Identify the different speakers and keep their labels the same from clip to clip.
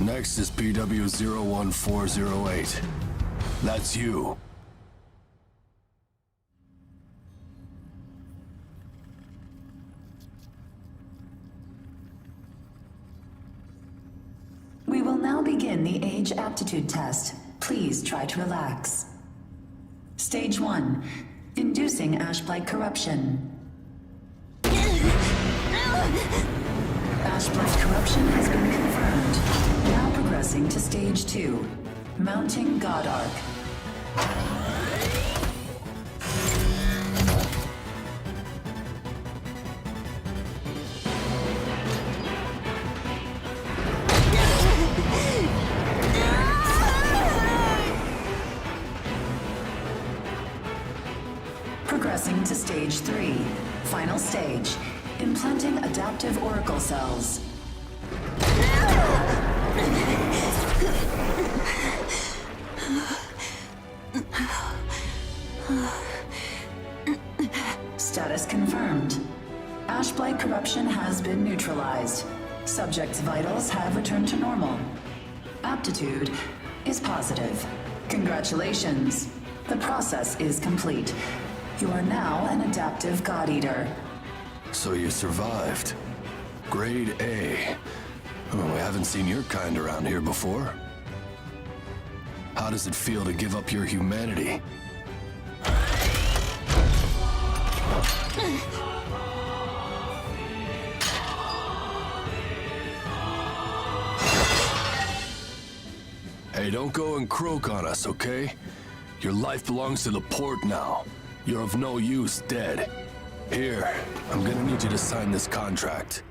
Speaker 1: Next is PW01408. That's you.
Speaker 2: We will now begin the age aptitude test. Please try to relax. Stage 1. Inducing Ashblight corruption. Ashblight corruption has been confirmed. Now progressing to Stage 2. Mounting God Arc. Progressing to Stage 3. Final stage. Implanting adaptive oracle cells. Status confirmed. Ashblight corruption has been neutralized. Subject's vitals have returned to normal. Aptitude is positive. Congratulations. The process is complete. You are now an adaptive God Eater.
Speaker 1: So you survived. Grade A. Oh, we haven't seen your kind around here before. How does it feel to give up your humanity? Hey, don't go and croak on us, okay? Your life belongs to the port now. You're of no use dead. Here, I'm gonna need you to sign this contract.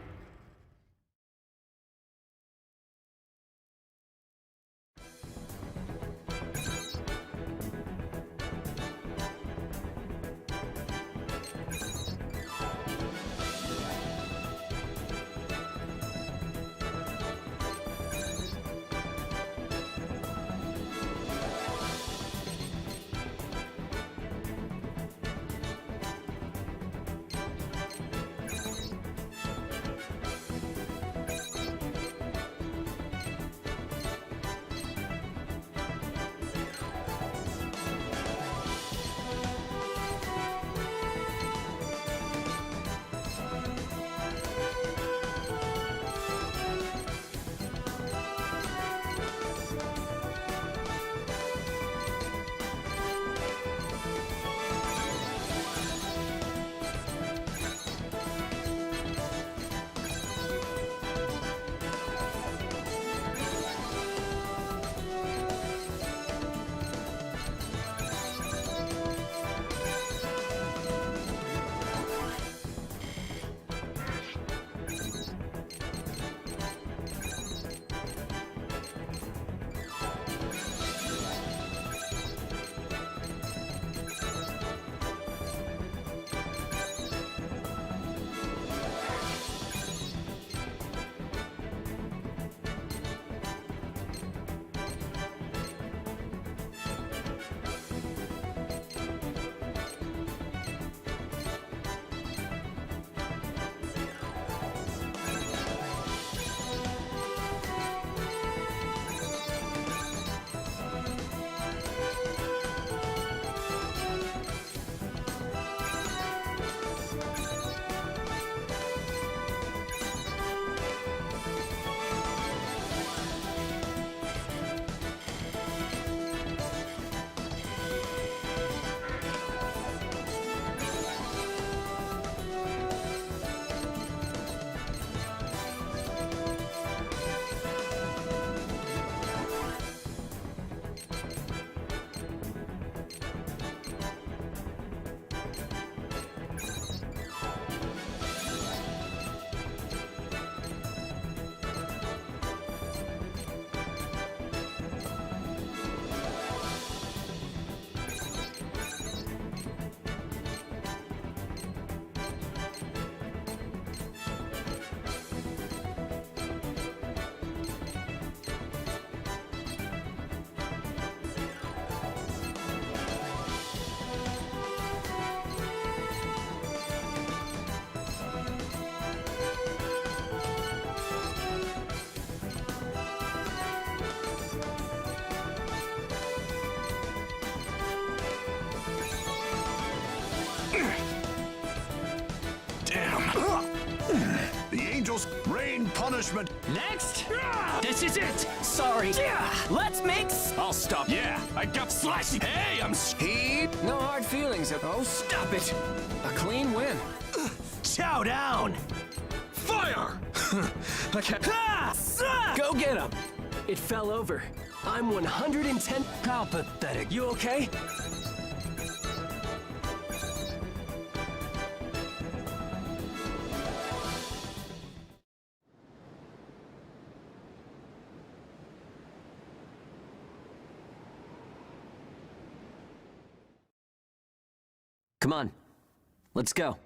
Speaker 3: Shadows, rain punishment.
Speaker 4: Next? This is it! Sorry. Let's mix!
Speaker 3: I'll stop. Yeah, I got slicey. Hey, I'm Heat.
Speaker 4: No hard feelings. Oh, stop it! A clean win.
Speaker 3: Chow down. Fire.
Speaker 4: Okay. Go get him! It fell over. I'm 110. How pathetic. You okay? Come on. Let's go.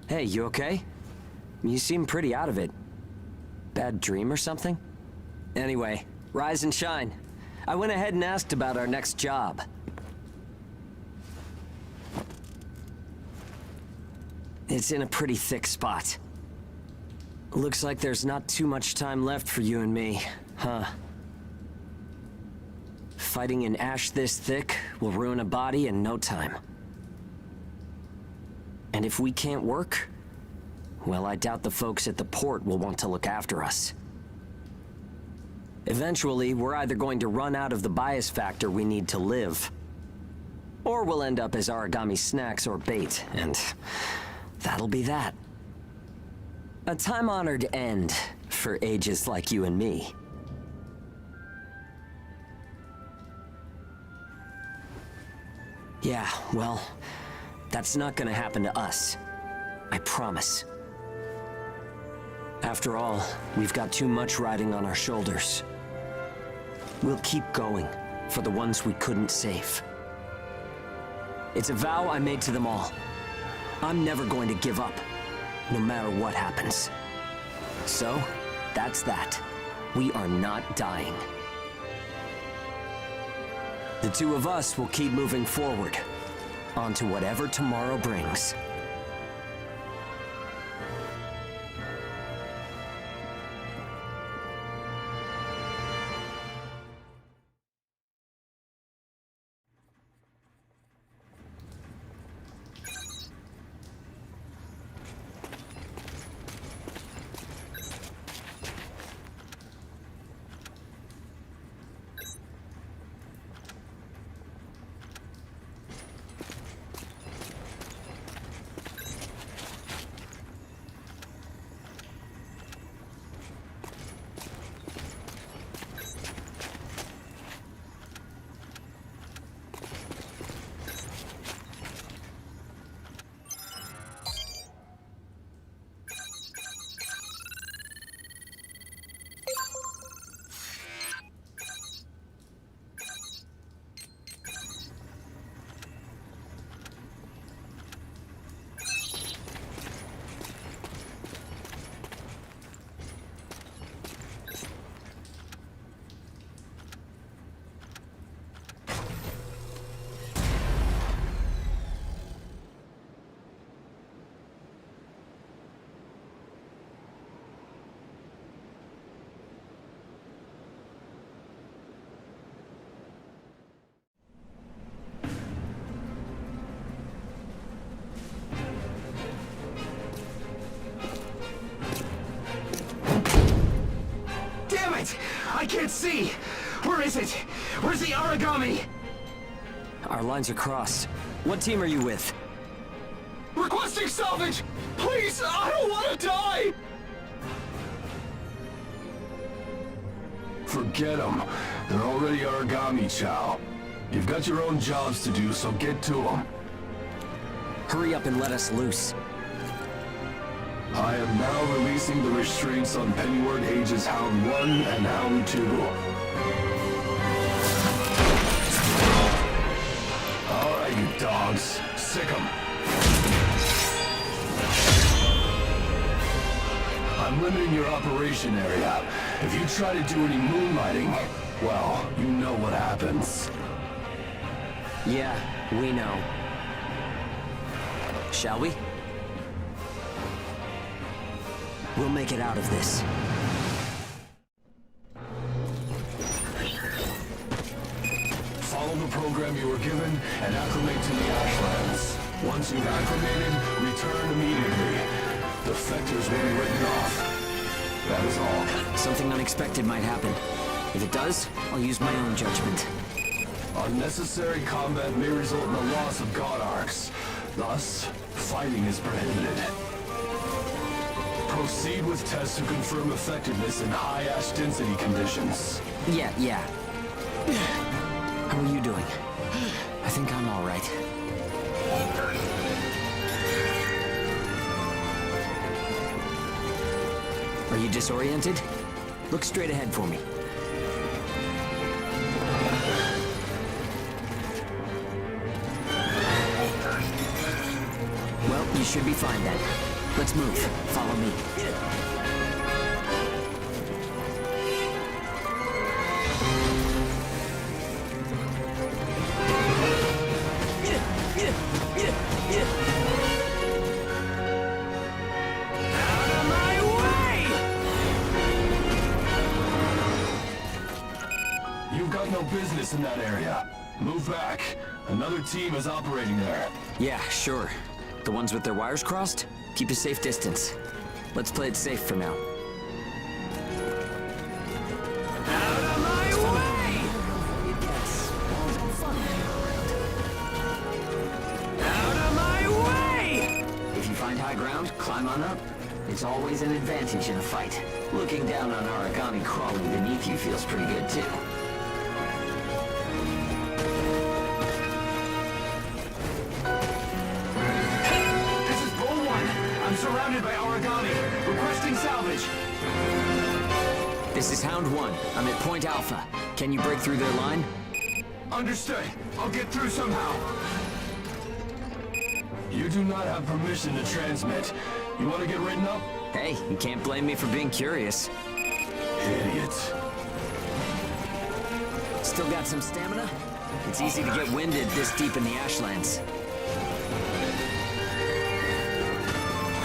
Speaker 4: Hey, you okay? You seem pretty out of it. Bad dream or something? Anyway, rise and shine. I went ahead and asked about our next job. It's in a pretty thick spot. Looks like there's not too much time left for you and me, huh? Fighting an ash this thick will ruin a body in no time. And if we can't work, well, I doubt the folks at the port will want to look after us. Eventually, we're either going to run out of the bias factor we need to live, or we'll end up as origami snacks or bait, and that'll be that. A time-honored end for ages like you and me. Yeah, well, that's not gonna happen to us. I promise. After all, we've got too much riding on our shoulders. We'll keep going for the ones we couldn't save. It's a vow I made to them all. I'm never going to give up, no matter what happens. So, that's that. We are not dying. The two of us will keep moving forward, onto whatever tomorrow brings.
Speaker 3: I can't see! Where is it? Where's the origami?
Speaker 4: Our lines are crossed. What team are you with?
Speaker 3: Requesting salvage! Please, I don't want to die!
Speaker 1: Forget them. They're already origami, Chow. You've got your own jobs to do, so get to them.
Speaker 4: Hurry up and let us loose.
Speaker 1: I am now releasing the restraints on Pennyward Ages Hound 1 and Hound 2. Alright, you dogs. Sick 'em. I'm limiting your operation area. If you try to do any moonlighting, Well, you know what happens.
Speaker 4: Yeah, we know. Shall we? We'll make it out of this.
Speaker 1: Follow the program you were given and acclimate to the Ashlands. Once you've acclimated, return immediately. Defectors will be written off. That is all.
Speaker 4: Something unexpected might happen. If it does, I'll use my own judgment.
Speaker 1: Unnecessary combat may result in the loss of God Arcs. Thus, fighting is prohibited. Proceed with tests to confirm effectiveness in high ash density conditions.
Speaker 4: Yeah. How are you doing? I think I'm all right. Are you disoriented? Look straight ahead for me. Well, you should be fine then. Let's move. Follow me. Out of my way!
Speaker 1: You've got no business in that area. Move back. Another team is operating there.
Speaker 4: Yeah, sure. The ones with their wires crossed? Keep a safe distance. Let's play it safe for now. Out of my way! Out of my way! If you find high ground, climb on up. It's always an advantage in a fight. Looking down on Aragami crawling beneath you feels pretty good too.
Speaker 3: I'm surrounded by Aragami. Requesting salvage.
Speaker 4: This is Hound 1. I'm at Point Alpha. Can you break through their line?
Speaker 3: Understood. I'll get through somehow.
Speaker 1: You do not have permission to transmit. You want to get written up?
Speaker 4: Hey, you can't blame me for being curious.
Speaker 1: Idiots.
Speaker 4: Still got some stamina? It's easy to get winded this deep in the Ashlands.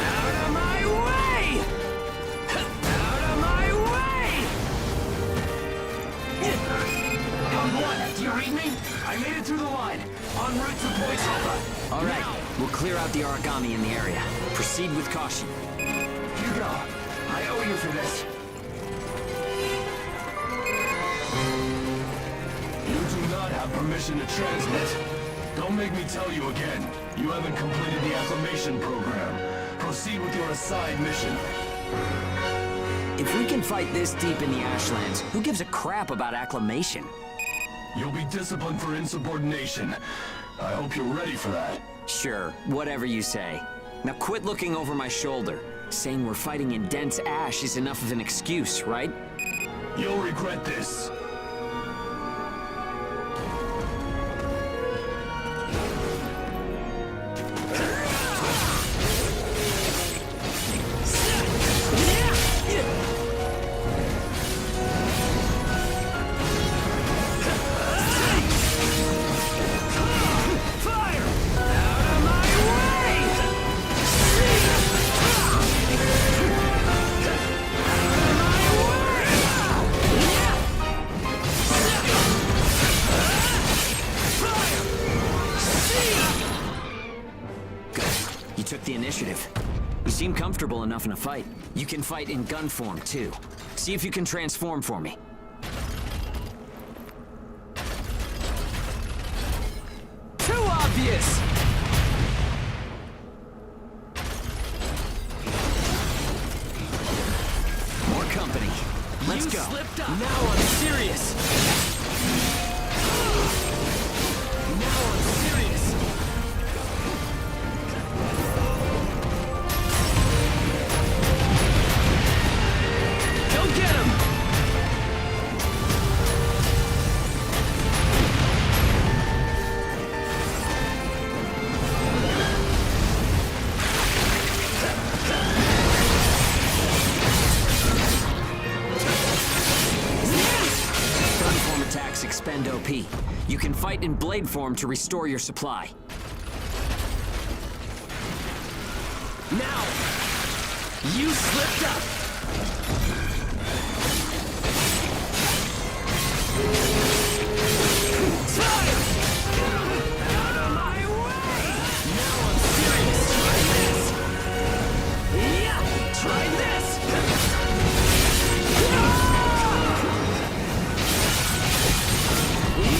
Speaker 4: Out of my way! Out of my way!
Speaker 3: Hound 1, do you read me? I made it through the line. En route to Point Alpha.
Speaker 4: All right, we'll clear out the Aragami in the area. Proceed with caution.
Speaker 3: Hugo, I owe you for this.
Speaker 1: You do not have permission to transmit. Don't make me tell you again. You haven't completed the acclimation program. Proceed with your assigned mission.
Speaker 4: If we can fight this deep in the Ashlands, who gives a crap about acclimation?
Speaker 1: You'll be disciplined for insubordination. I hope you're ready for that.
Speaker 4: Sure, whatever you say. Now quit looking over my shoulder. Saying we're fighting in dense ash is enough of an excuse, right?
Speaker 1: You'll regret this.
Speaker 4: Took the initiative. You seem comfortable enough in a fight. You can fight in gun form, too. See if you can transform for me. Too obvious! More company. Let's go. Now I'm serious. Now I'm serious. MP. You can fight in blade form to restore your supply. Now! You slipped up! Time! Out of my way! Now I'm serious! Try this! Yeah! Try this!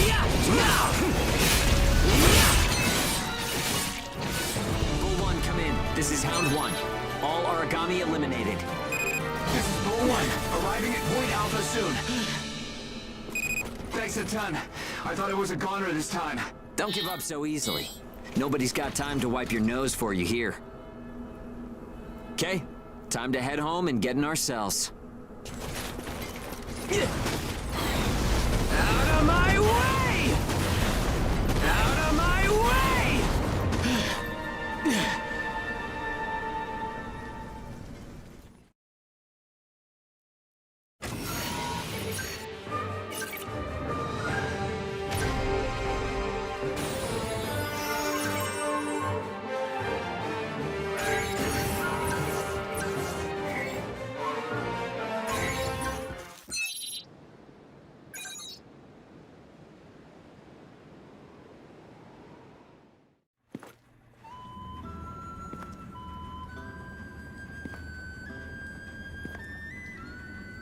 Speaker 4: Yeah! Now! Bull 1, come in. This is Hound 1. All Origami eliminated.
Speaker 3: This is Bull 1, arriving at Point Alpha soon. Thanks a ton. I thought it was a goner this time.
Speaker 4: Don't give up so easily. Nobody's got time to wipe your nose for you here. Okay, time to head home and get in our cells. Out of my way! Out of my way!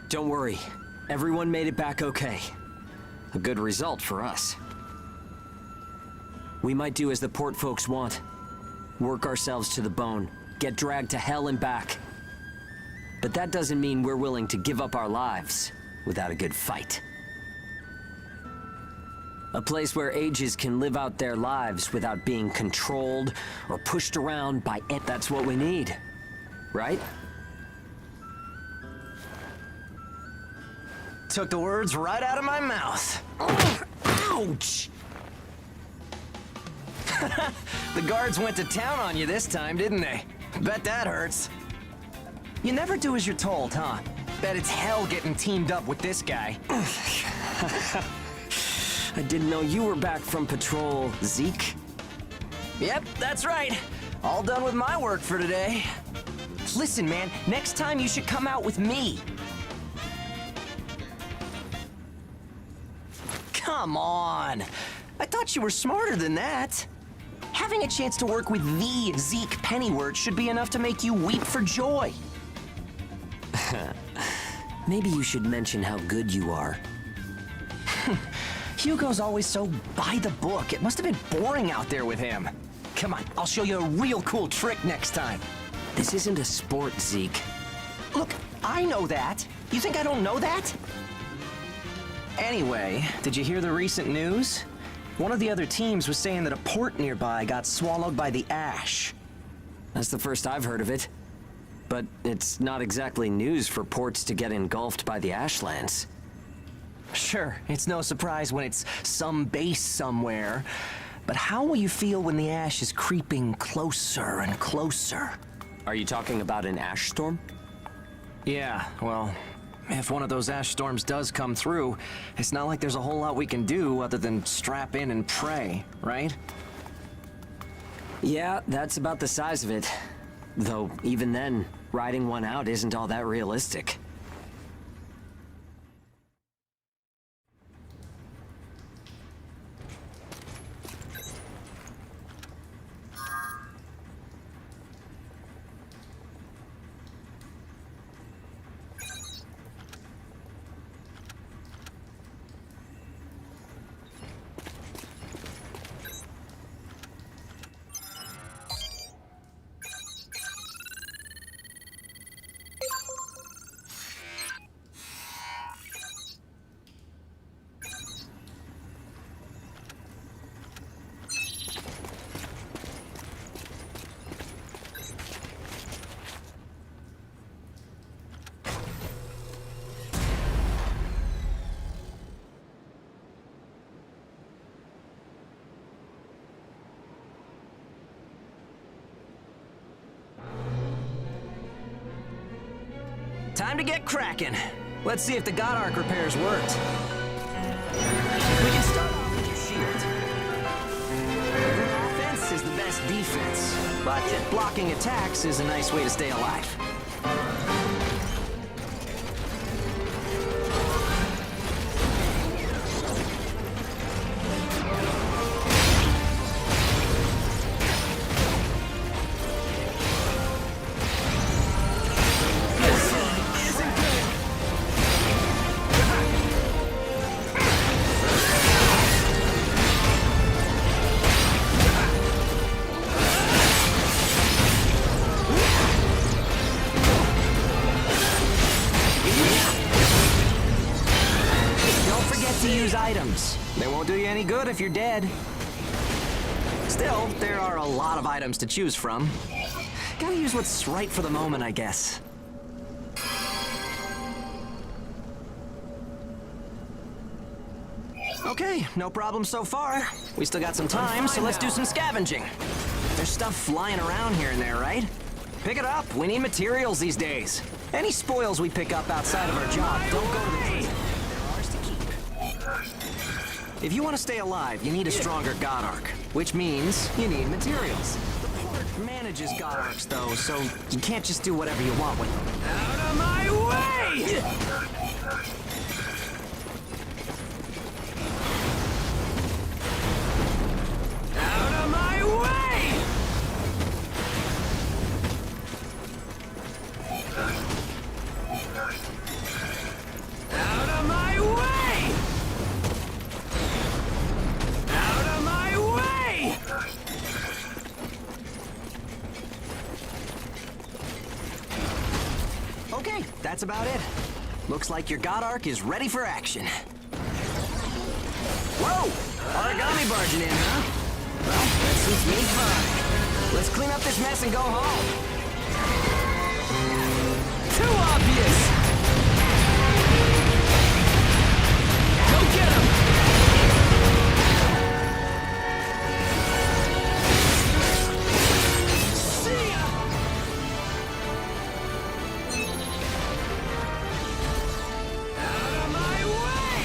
Speaker 4: Don't worry. Everyone made it back okay. A good result for us. We might do as the port folks want. Work ourselves to the bone. Get dragged to hell and back. But that doesn't mean we're willing to give up our lives without a good fight. A place where ages can live out their lives without being controlled or pushed around by it. That's what we need. Right? Took the words right out of my mouth. Ouch! The guards went to town on you this time, didn't they? Bet that hurts. You never do as you're told, huh? Bet it's hell getting teamed up with this guy. I didn't know you were back from patrol, Zeke. Yep, that's right. All done with my work for today. Listen, man, next time you should come out with me. Come on! I thought you were smarter than that. Having a chance to work with the Zeke Pennyworth should be enough to make you weep for joy. Maybe you should mention how good you are. Hugo's always so by the book. It must have been boring out there with him. Come on, I'll show you a real cool trick next time. This isn't a sport, Zeke. Look, I know that. You think I don't know that? Anyway, did you hear the recent news? One of the other teams was saying that a port nearby got swallowed by the ash. That's the first I've heard of it. But it's not exactly news for ports to get engulfed by the ashlands. Sure, it's no surprise when it's some base somewhere. But how will you feel when the ash is creeping closer and closer? Are you talking about an ash storm? Yeah, well, if one of those ash storms does come through, it's not like there's a whole lot we can do other than strap in and pray, right? Yeah, that's about the size of it. Though, even then, riding one out isn't all that realistic. Time to get cracking. Let's see if the God Arc repairs worked. We can start off defense, but blocking attacks is a nice way to stay alive. Items. They won't do you any good if you're dead. Still, there are a lot of items to choose from. Gotta use what's right for the moment, I guess. Okay, no problem so far. We still got some time, so let's do some scavenging. There's stuff flying around here and there, right? Pick it up. We need materials these days. Any spoils we pick up outside of our job don't go to the prison. They're ours to keep. If you want to stay alive, you need a stronger God Arc, which means you need materials. The port manages God Arcs, though, so you can't just do whatever you want with them.
Speaker 3: Out of my way! Out of my way! Out of my way! Out of my way!
Speaker 4: Okay, that's about it. Looks like your God Arc is ready for action. Whoa! Origami barging in, huh? Well, that suits me fine. Let's clean up this mess and go home. Too obvious! Go get him! See ya!
Speaker 3: Out of my way!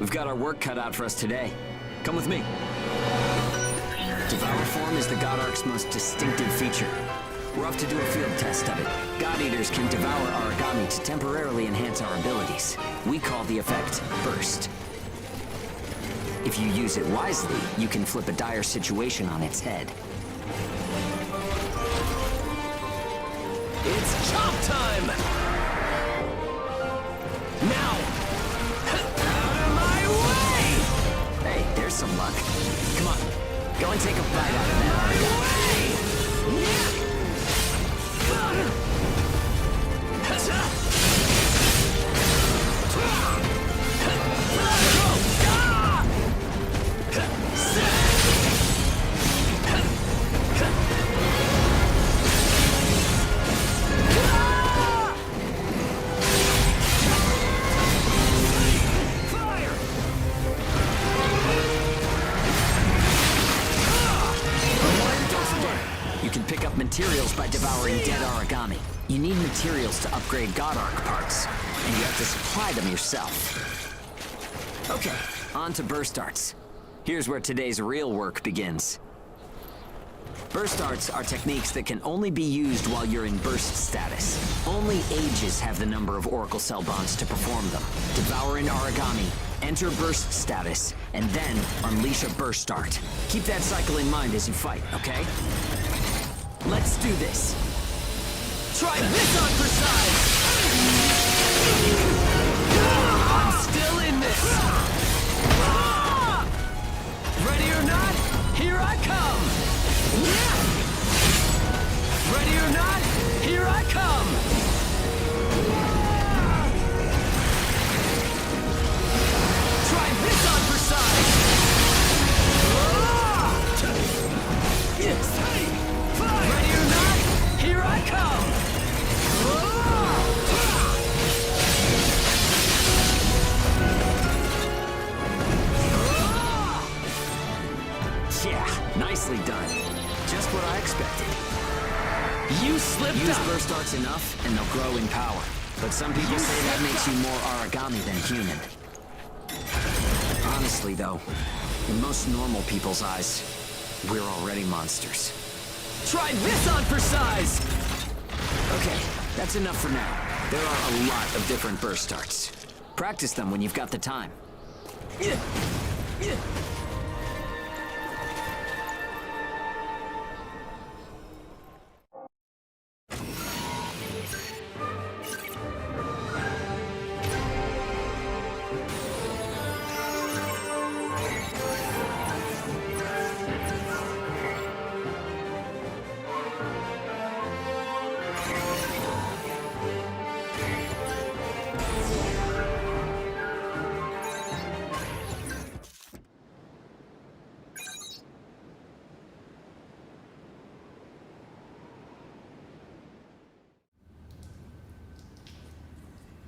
Speaker 4: We've got our work cut out for us today. Come with me. Devour form is the God Ark's most distinctive feature. We're off to do a field test of it. God Eaters can devour Aragami to temporarily enhance our abilities. We call the effect Burst. If you use it wisely, you can flip a dire situation on its head.
Speaker 3: It's chop time! Now! Out of my way!
Speaker 4: Hey, there's some luck. Come on, go and take a bite out of that Aragami. Materials by devouring dead Aragami. You need materials to upgrade God Ark parts, and you have to supply them yourself. Okay, on to burst arts. Here's where today's real work begins. Burst arts are techniques that can only be used while you're in burst status. Only Aegis have the number of Oracle Cell bonds to perform them. Devour an Aragami, enter burst status, and then unleash a burst art. Keep that cycle in mind as you fight, okay? Let's do this. Try this on for size! I'm still in this! Ready or not, here I come! Ready or not, here I come! Try this on for size! Yes! Ready or not, here I come! Yeah, nicely done. Just what I expected.
Speaker 3: You slipped
Speaker 4: Use
Speaker 3: up!
Speaker 4: burst arts enough, and they'll grow in power. But some people say that makes you more Aragami than human. Honestly, though, in most normal people's eyes, we're already monsters.
Speaker 3: Try this on for size!
Speaker 4: Okay, that's enough for now. There are a lot of different burst arts. Practice them when you've got the time.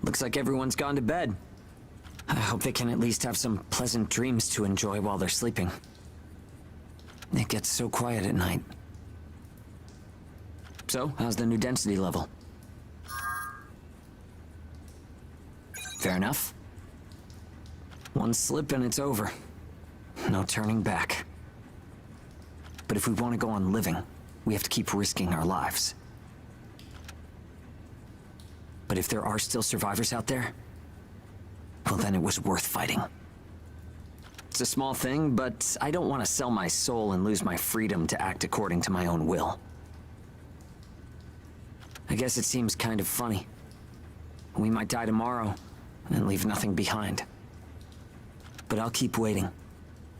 Speaker 4: Looks like everyone's gone to bed. I hope they can at least have some pleasant dreams to enjoy while they're sleeping. It gets so quiet at night. So, how's the new density level? Fair enough. One slip and it's over. No turning back. But if we want to go on living, we have to keep risking our lives. But if there are still survivors out there, well, then it was worth fighting. It's a small thing, but I don't want to sell my soul and lose my freedom to act according to my own will. I guess it seems kind of funny. We might die tomorrow and leave nothing behind. But I'll keep waiting.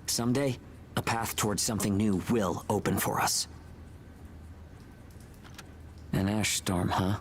Speaker 4: Someday, a path towards something new will open for us. An ash storm, huh?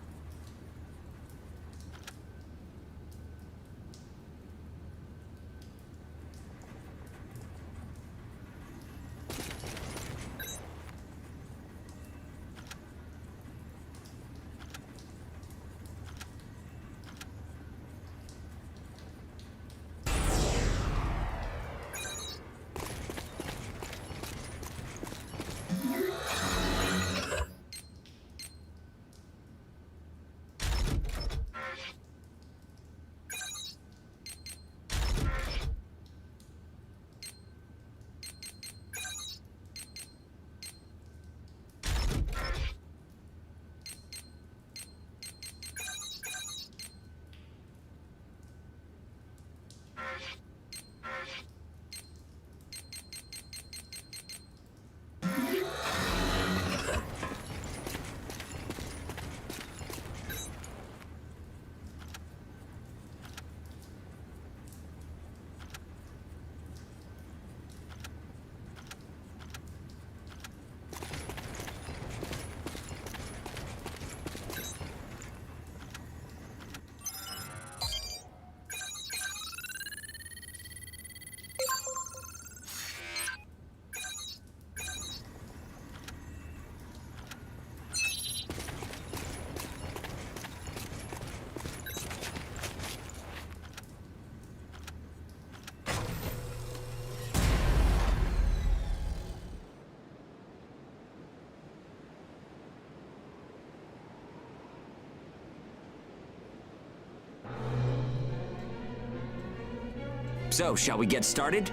Speaker 4: So, shall we get started?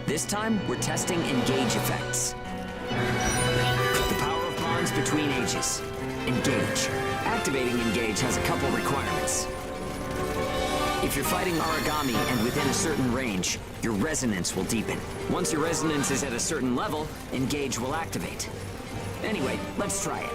Speaker 4: This time, we're testing engage effects. The power of bonds between ages. Engage. Activating engage has a couple requirements. If you're fighting origami and within a certain range, your resonance will deepen. Once your resonance is at a certain level, engage will activate. Anyway, let's try it.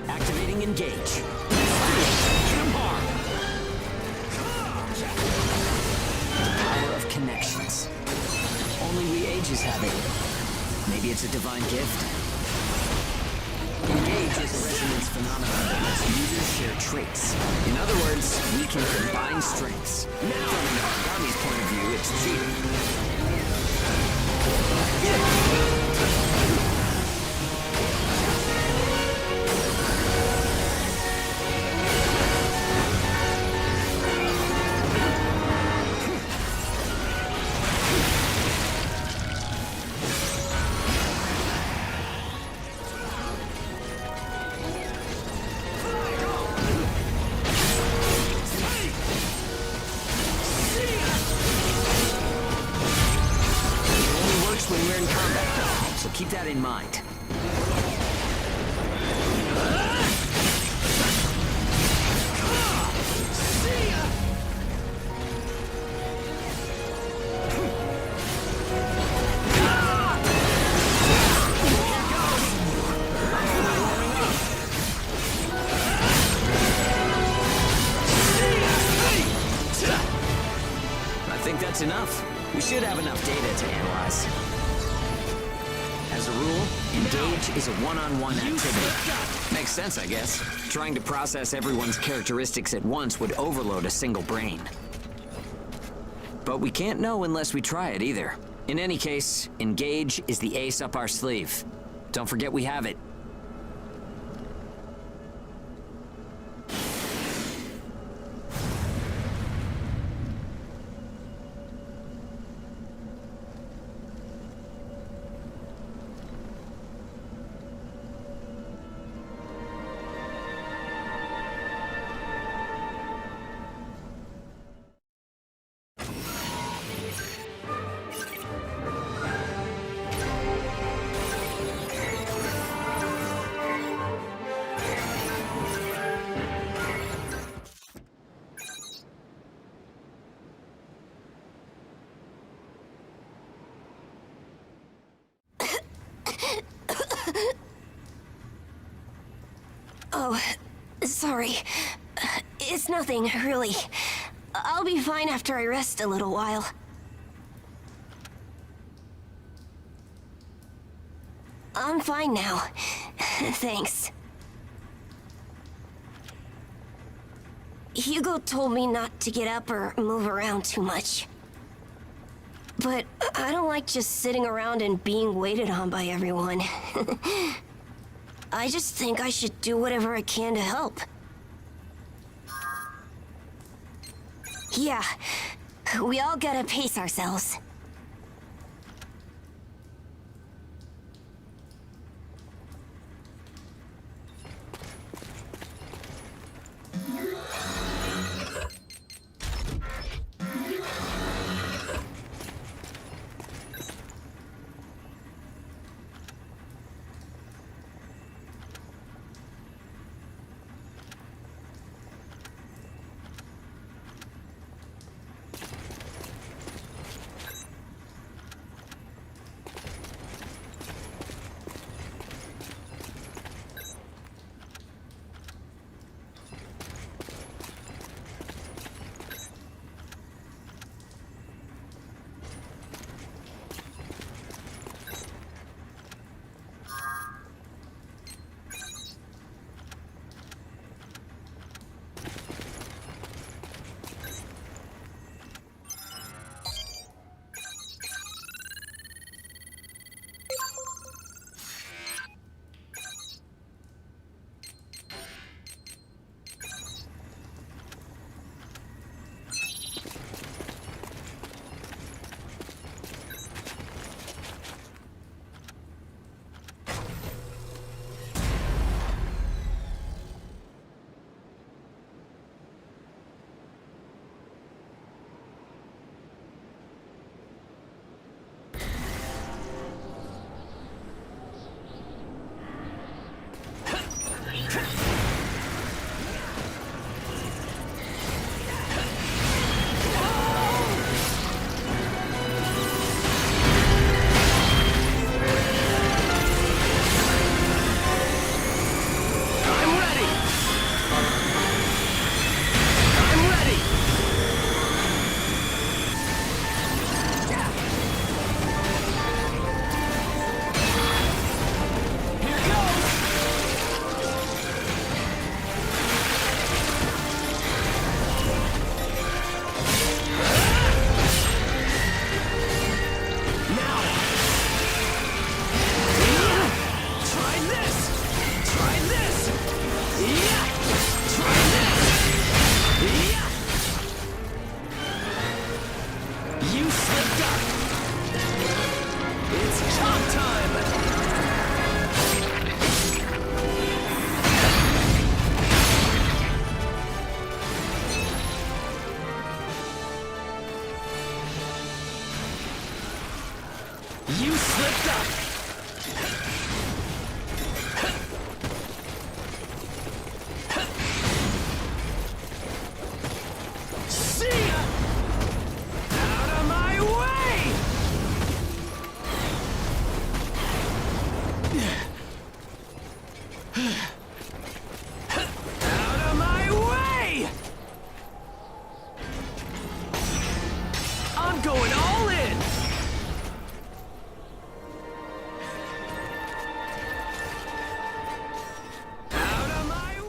Speaker 4: Activating engage. Power of connections. Only we ages have it. Maybe it's a divine gift. Engage is a resonance phenomenon that lets users share traits. In other words, we can combine strengths. Now, from an origami's point of view, it's cheating. When we're in combat, though, so keep that in mind. I think that's enough. We should have enough data to analyze. As a rule, engage is a one-on-one activity. Makes sense, I guess. Trying to process everyone's characteristics at once would overload a single brain. But we can't know unless we try it either. In any case, engage is the ace up our sleeve. Don't forget we have it.
Speaker 5: Oh, sorry. It's nothing, really. I'll be fine after I rest a little while. I'm fine now. Thanks. Hugo told me not to get up or move around too much. But I don't like just sitting around and being waited on by everyone. I just think I should do whatever I can to help. Yeah, we all gotta pace ourselves.
Speaker 3: You slipped up! See ya! Out of my way! Out of my way! I'm going all in! Out of my way!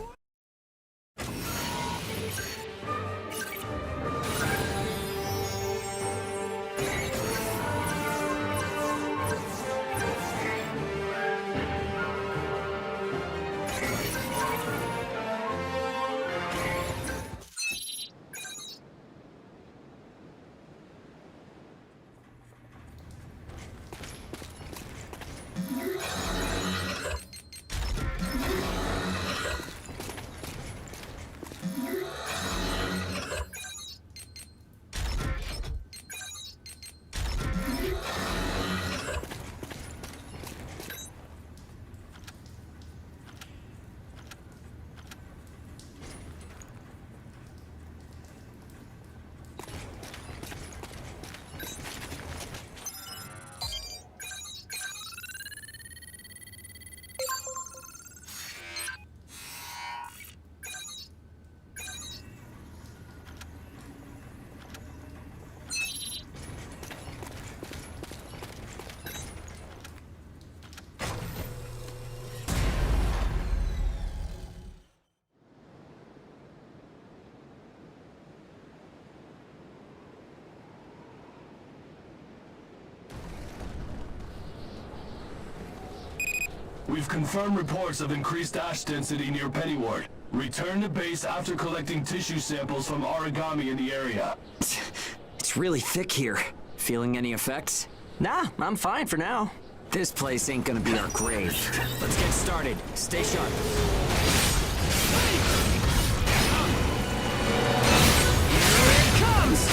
Speaker 1: We've confirmed reports of increased ash density near Pennyward. Return to base after collecting tissue samples from origami in the area.
Speaker 4: It's really thick here. Feeling any effects?
Speaker 3: Nah, I'm fine for now.
Speaker 4: This place ain't gonna be our grave. Let's get started. Stay sharp.
Speaker 3: Here it comes!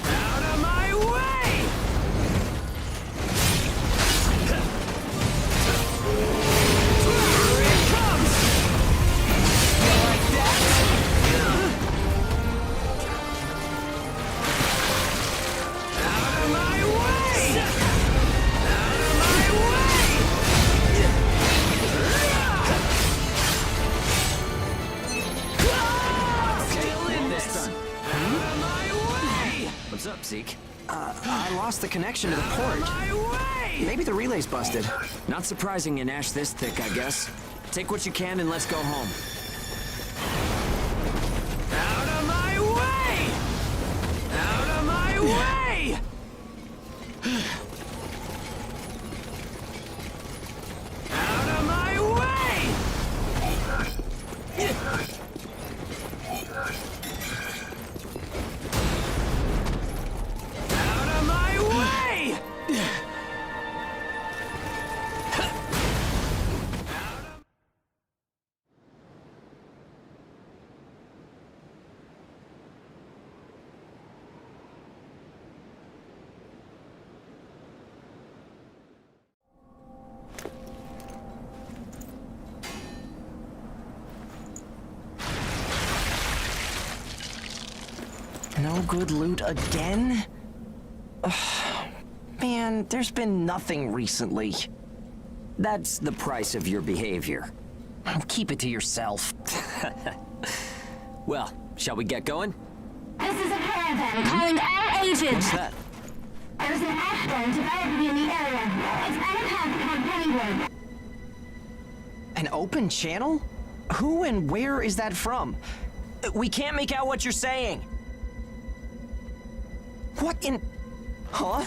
Speaker 3: Out of my way! Here it comes! Like that? Out of my way! Out of my way! Still in this! Out of my way!
Speaker 4: What's up, Zeke?
Speaker 6: I lost the connection to the port.
Speaker 3: My way!
Speaker 6: Maybe the relay's busted.
Speaker 4: Not surprising in ash this thick, I guess. Take what you can and let's go home.
Speaker 3: Out of my way! Out of my way! Out of my way! Out of my way!
Speaker 6: No good loot again? Ugh. Man, there's been nothing recently.
Speaker 4: That's the price of your behavior.
Speaker 6: Keep it to yourself.
Speaker 4: Well, shall we get going?
Speaker 7: This is a caravan calling all agents.
Speaker 4: What's that?
Speaker 7: There's an ash dome developing in the area. It's uninhabited on Pennyward.
Speaker 6: An open channel? Who and where is that from? We can't make out what you're saying. What in... Huh?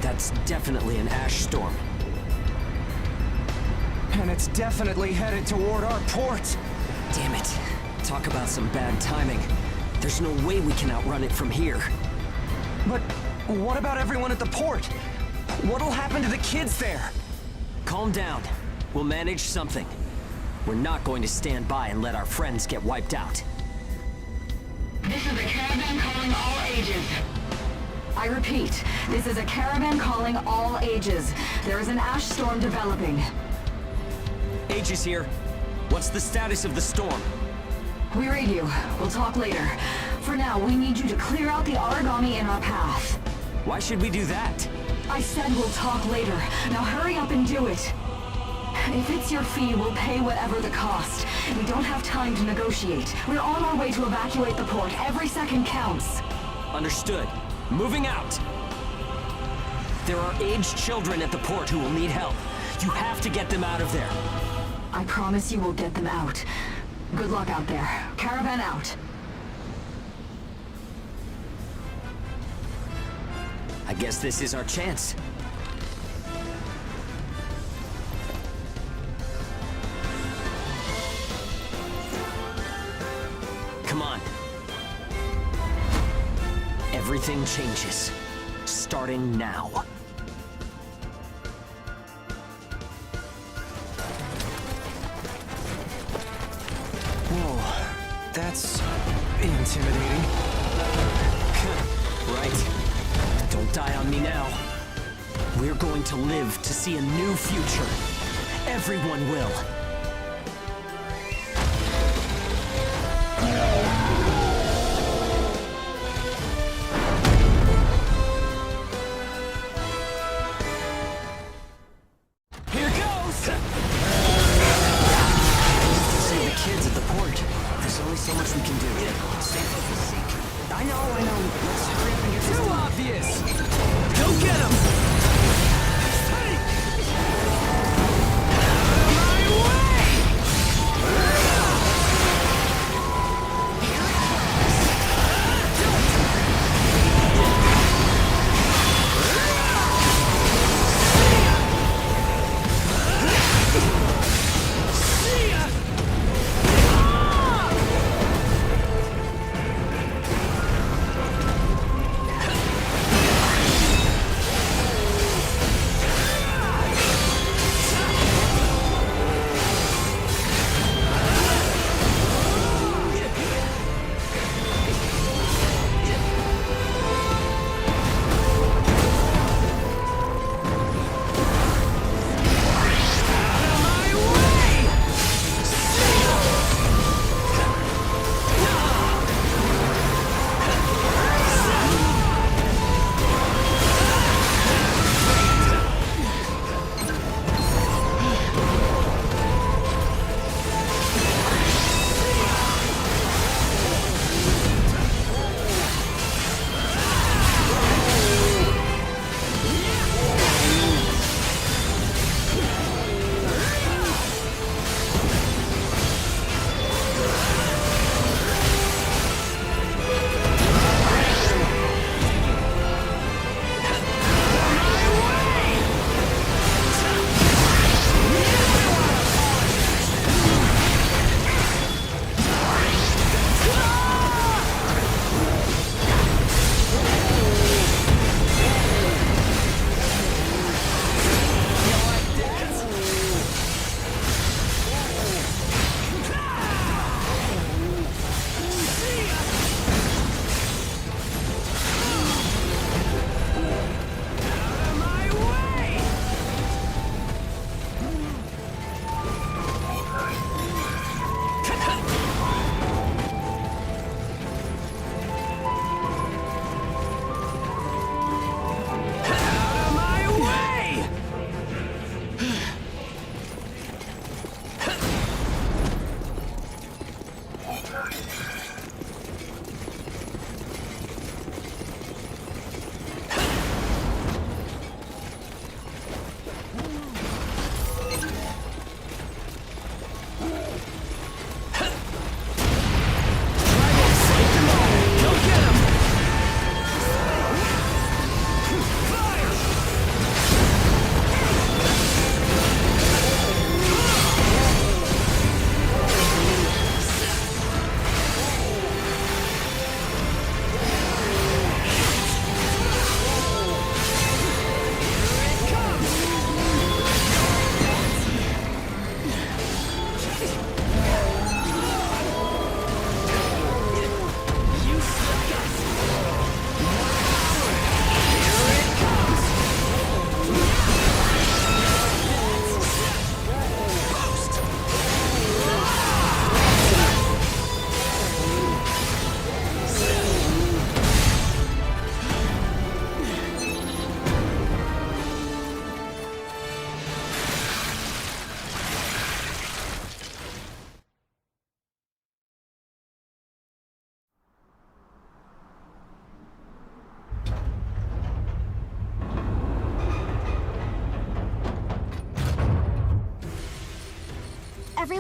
Speaker 4: That's definitely an ash storm.
Speaker 6: And it's definitely headed toward our port.
Speaker 4: Damn it. Talk about some bad timing. There's no way we can outrun it from here.
Speaker 6: But what about everyone at the port? What'll happen to the kids there?
Speaker 4: Calm down. We'll manage something. We're not going to stand by and let our friends get wiped out.
Speaker 8: This is a caravan calling all ages. I repeat, this is a caravan calling all ages. There is an ash storm developing.
Speaker 4: H is here. What's the status of the storm?
Speaker 8: We read you. We'll talk later. For now, we need you to clear out the origami in our path.
Speaker 4: Why should we do that?
Speaker 8: I said we'll talk later. Now hurry up and do it. If it's your fee, we'll pay whatever the cost. We don't have time to negotiate. We're on our way to evacuate the port. Every second counts.
Speaker 4: Understood. Moving out! There are aged children at the port who will need help. You have to get them out of there.
Speaker 8: I promise you we'll get them out. Good luck out there. Caravan out.
Speaker 4: I guess this is our chance. Come on. Everything changes. Starting now.
Speaker 6: Whoa, that's intimidating.
Speaker 4: Right. Don't die on me now. We're going to live to see a new future. Everyone will. Here goes! Save the kids at the port. There's only so much we can do. Stay focused.
Speaker 6: I know. Let's hurry up and get this
Speaker 4: Too
Speaker 6: done.
Speaker 4: obvious! Go get him! Hey! Out of my way!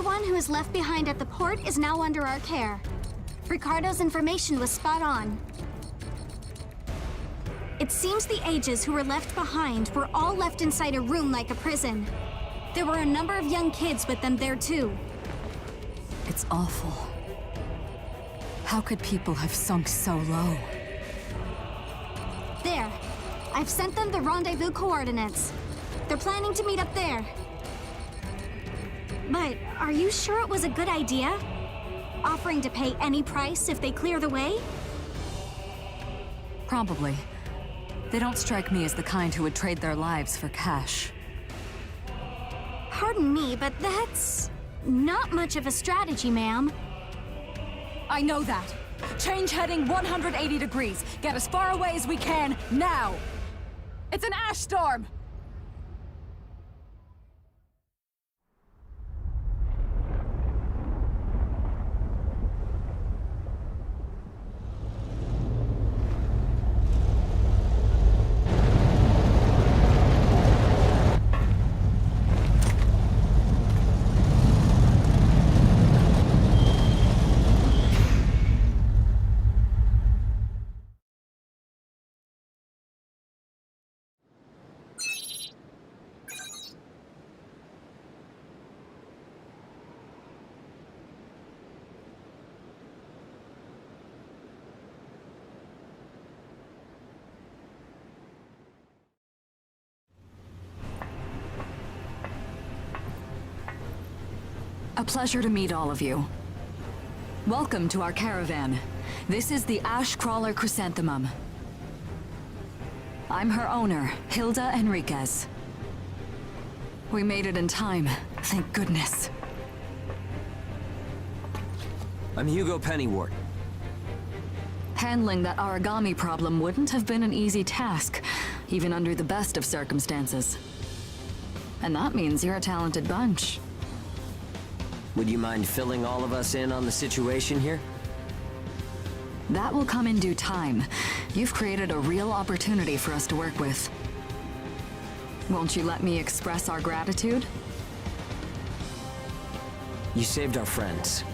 Speaker 9: Everyone who is left behind at the port is now under our care. Ricardo's information was spot on. It seems the Ages who were left behind were all left inside a room like a prison. There were a number of young kids with them there too.
Speaker 8: It's awful. How could people have sunk so low?
Speaker 9: There. I've sent them the rendezvous coordinates. They're planning to meet up there. But are you sure it was a good idea? Offering to pay any price if they clear the way?
Speaker 8: Probably. They don't strike me as the kind who would trade their lives for cash.
Speaker 9: Pardon me, but that's not much of a strategy, ma'am.
Speaker 8: I know that. Change heading 180 degrees. Get as far away as we can, now! It's an ash storm! A pleasure to meet all of you. Welcome to our caravan. This is the Ash Crawler Chrysanthemum. I'm her owner, Hilda Enriquez. We made it in time, thank goodness.
Speaker 4: I'm Hugo Pennywort.
Speaker 8: Handling that origami problem wouldn't have been an easy task, even under the best of circumstances. And that means you're a talented bunch.
Speaker 4: Would you mind filling all of us in on the situation here?
Speaker 8: That will come in due time. You've created a real opportunity for us to work with. Won't you let me express our gratitude?
Speaker 4: You saved our friends.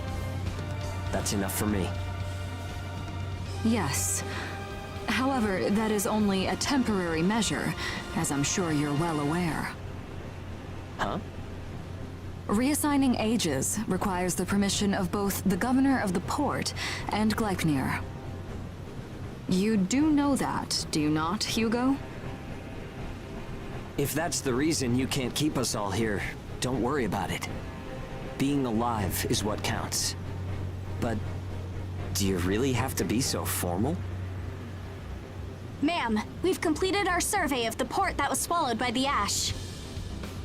Speaker 4: That's enough for me.
Speaker 8: Yes. However, that is only a temporary measure, as I'm sure you're well aware.
Speaker 4: Huh?
Speaker 8: Reassigning Ages requires the permission of both the governor of the port and Gleipnir. You do know that, do you not, Hugo?
Speaker 4: If that's the reason you can't keep us all here, don't worry about it. Being alive is what counts. But do you really have to be so formal?
Speaker 9: Ma'am, we've completed our survey of the port that was swallowed by the ash.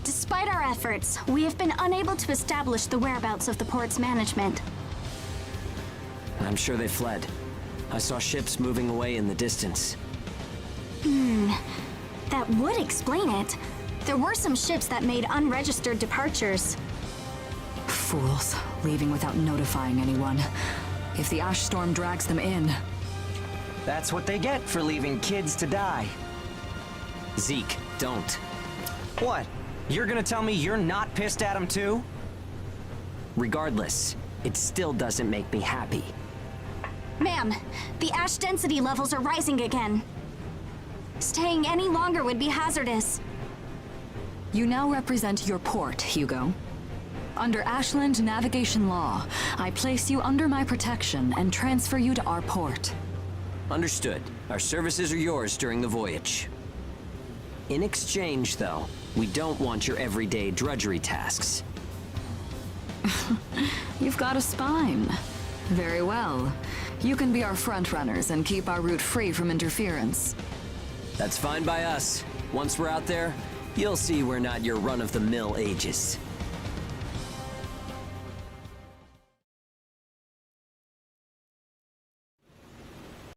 Speaker 9: Despite our efforts, we have been unable to establish the whereabouts of the port's management.
Speaker 4: I'm sure they fled. I saw ships moving away in the distance.
Speaker 9: That would explain it. There were some ships that made unregistered departures.
Speaker 8: Fools, leaving without notifying anyone. If the ash storm drags them in...
Speaker 6: That's what they get for leaving kids to die.
Speaker 4: Zeke, don't.
Speaker 6: What? You're gonna tell me you're not pissed at him too?
Speaker 4: Regardless, it still doesn't make me happy.
Speaker 9: Ma'am, the ash density levels are rising again. Staying any longer would be hazardous.
Speaker 8: You now represent your port, Hugo. Under Ashland navigation law, I place you under my protection and transfer you to our port.
Speaker 4: Understood. Our services are yours during the voyage. In exchange, though, we don't want your everyday drudgery tasks.
Speaker 8: You've got a spine. Very well. You can be our front-runners and keep our route free from interference.
Speaker 4: That's fine by us. Once we're out there, you'll see we're not your run-of-the-mill Ages.